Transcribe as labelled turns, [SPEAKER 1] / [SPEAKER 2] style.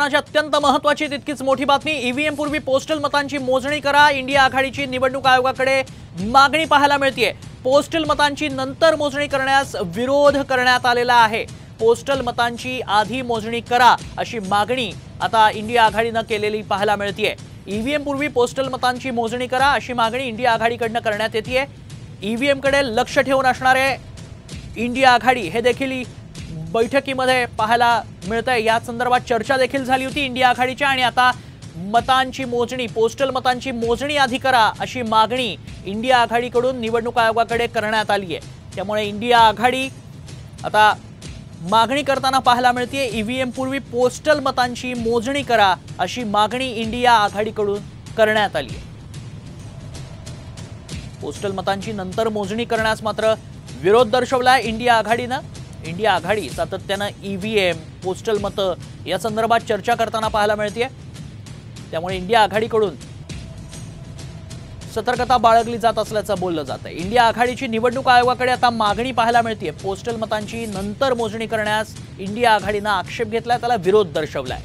[SPEAKER 1] आज अत्यंत महत्त्वाची तितकीच मोठी बातमी। ईव्हीएम पूर्वी पोस्टल मतांची मोजणी करा, इंडिया आघाडीची निवडणूक आयोगाकडे मागणी पाहायला मिळते। पोस्टल मतांची नंतर मोजणी करण्यास विरोध करण्यात आलेला आहे। पोस्टल मतांची आधी मोजणी करा अशी मागणी आता इंडिया आघाडीने केलेली पाहायला मिळते। ईव्हीएम पूर्वी पोस्टल मतांची मोजणी करा अशी मागणी इंडिया आघाडीकडून करण्यात येते। ईव्हीएम कडे लक्ष ठेवून असणारे इंडिया आघाडी हे देखील बैठकीमध्ये पाहायला मिळतंय। या संदर्भात चर्चा देखील झाली होती इंडिया आघाडीच्या, आणि आता मतांची मोजणी, पोस्टल मतांची मोजणी आधी करा अशी मागणी इंडिया आघाडीकडून निवडणूक आयोगाकडे करण्यात आली आहे। त्यामुळे इंडिया आघाडी आता मागणी करताना पाहायला मिळते। ईव्हीएम पूर्वी पोस्टल मतांची मोजणी करा अशी मागणी इंडिया आघाडीकडून करण्यात आली आहे। पोस्टल मतांची नंतर मोजणी करण्यास मात्र विरोध दर्शवला इंडिया आघाडीने। इंडिया आघाडी सातत्याने ईव्हीएम, पोस्टल मत या संदर्भात चर्चा करताना पाहायला मिळते। त्यामुळे इंडिया आघाडीकडून सतर्कता बाळगली जात असल्याचं बोललं जातं। इंडिया आघाडीची निवडणूक आयोगाकडे आता मागणी पाहायला मिळते। पोस्टल मतांची नंतर मोजणी करण्यास इंडिया आघाडीने आक्षेप घेतलाय, त्याला विरोध दर्शवलाय।